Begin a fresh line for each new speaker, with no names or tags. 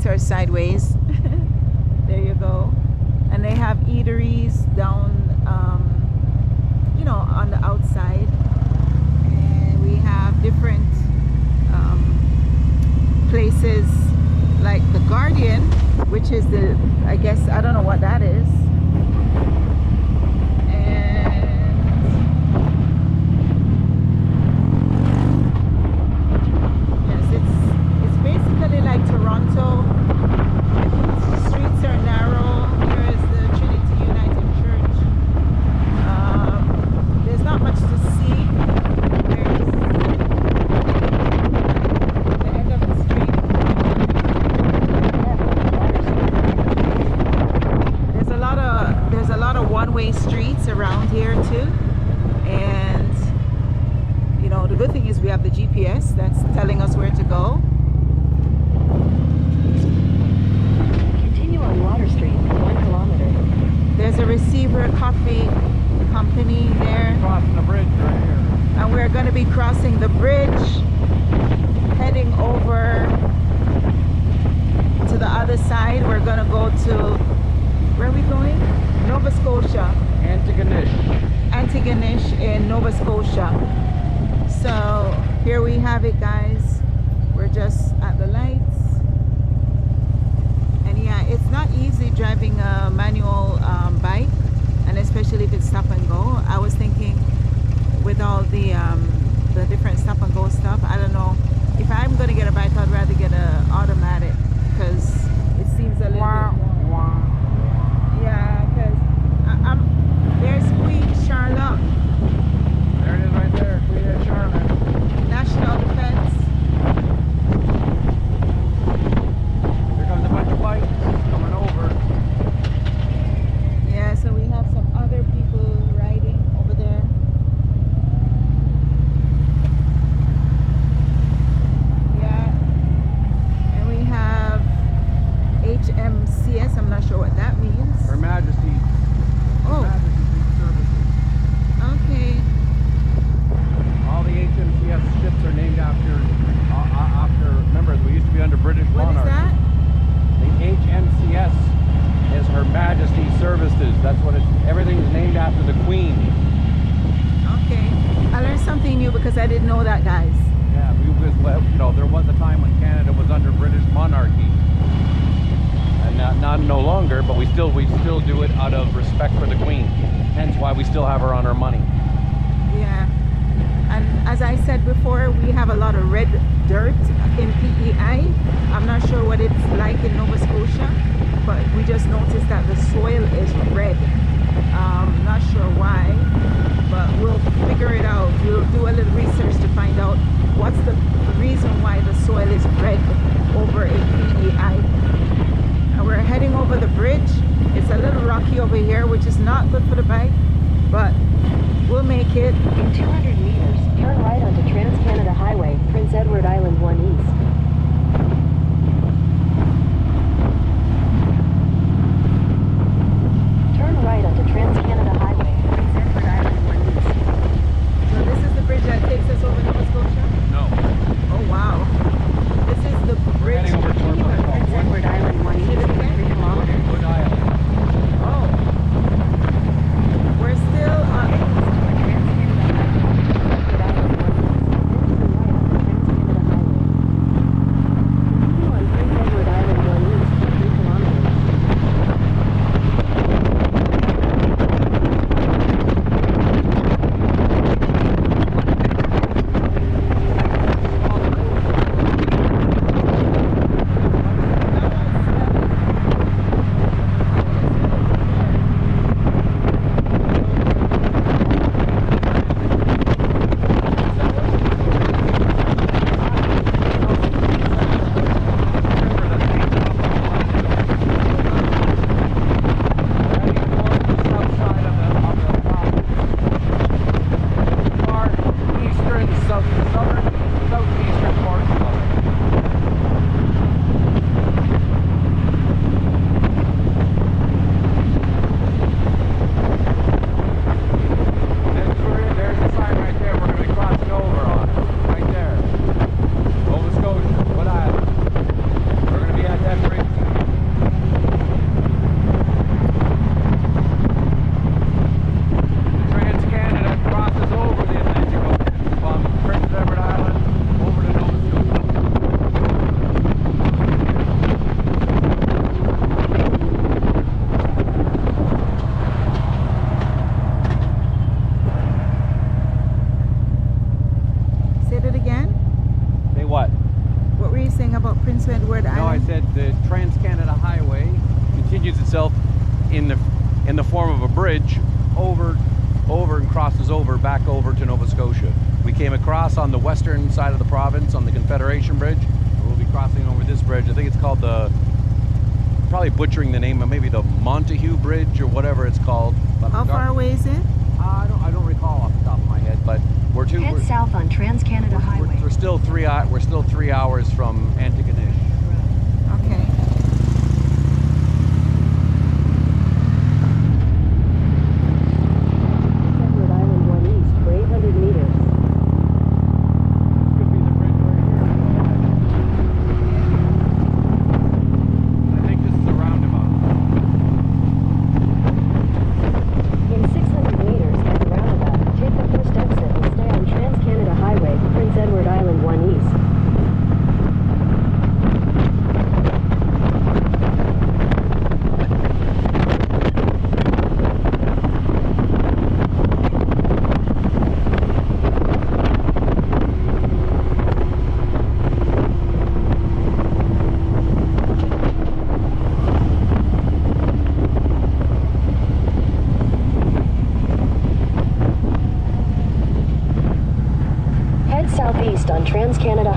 streets are sideways. There you go. And they have eateries down, you know, on the outside. And we have different places like the Guardian, which is the, I guess, I don't know what that is. Like Toronto, the streets are narrow. Here is the Trinity United Church. There's not much to see. There's the end of the street. There's a lot of one-way streets around here too, and you know, the good thing is we have the GPS that's telling us where to go.
Water Street, 1 kilometer.
There's a Receiver Coffee Company there.
Crossing the bridge right here.
And we're going to be crossing the bridge, heading over to the other side. We're going to go to, where are we going? Nova Scotia. Antigonish in Nova Scotia. So here we have it, guys. We're just at the lights. Yeah, it's not easy driving a manual bike, and especially if it's stop and go. I was thinking with all the different stop and go stuff, I don't know if I'm gonna get a bike, I'd rather get an automatic because it seems a little bit more. Yeah, because there's Queen Charlotte.
There it is right there, Queen Charlotte.
National Defense.
Bikes coming over.
Yeah, so we have some other people riding over there. Yeah, and we have HMCS. I'm not sure what that means.
Her Majesty.
Oh.
Her Majesty's Services.
Okay.
All the HMCS ships are named after remember, we used to be under British monarchy.
What is that?
The HMCS is Her Majesty's Services. That's what everything's named after the Queen.
Okay. I learned something new because I didn't know that, guys.
Yeah, you know, there was a time when Canada was under British monarchy. And not no longer, but we still do it out of respect for the Queen. Hence why we still have her on our money.
Yeah. And as I said before, we have a lot of red dirt in PEI. I'm not sure what it's like in Nova Scotia, but we just noticed that the soil is red. Not sure why, but we'll figure it out. We'll do a little research to find out what's the reason why the soil is red over in PEI. And we're heading over the bridge. It's a little rocky over here, which is not good for the bike, but we'll make it.
In 200 meters, turn right onto Trans-Canada Highway, Prince Edward Island 1 East. Turn right onto Trans-Canada Highway, Prince Edward Island 1 East.
So this is the bridge that takes us over Nova Scotia?
No.
Oh wow. This is the bridge.
Heading over toward what they call
Prince Edward Island 1 East, 3 kilometers.
Wood Island.
Oh. We're still on. Prince Edward
No, I
Island?
said the Trans-Canada Highway continues itself in the form of a bridge over and crosses over back over to Nova Scotia. We came across on the western side of the province on the Confederation Bridge. We'll be crossing over this bridge. I think it's called probably butchering the name, but maybe the Montague Bridge or whatever it's called. But
How far away is it?
I don't recall off the top of my head, but
Head south on Trans-Canada Highway.
we're still 3 hours from Antigonish.
Okay.
Edward Island 1 east for 800 meters.
Could be the bridge right here. I think this is a roundabout.
In 600 meters at the roundabout, take the first exit and stay on Trans-Canada Highway, Prince Edward Island 1 east. Head southeast on Trans-Canada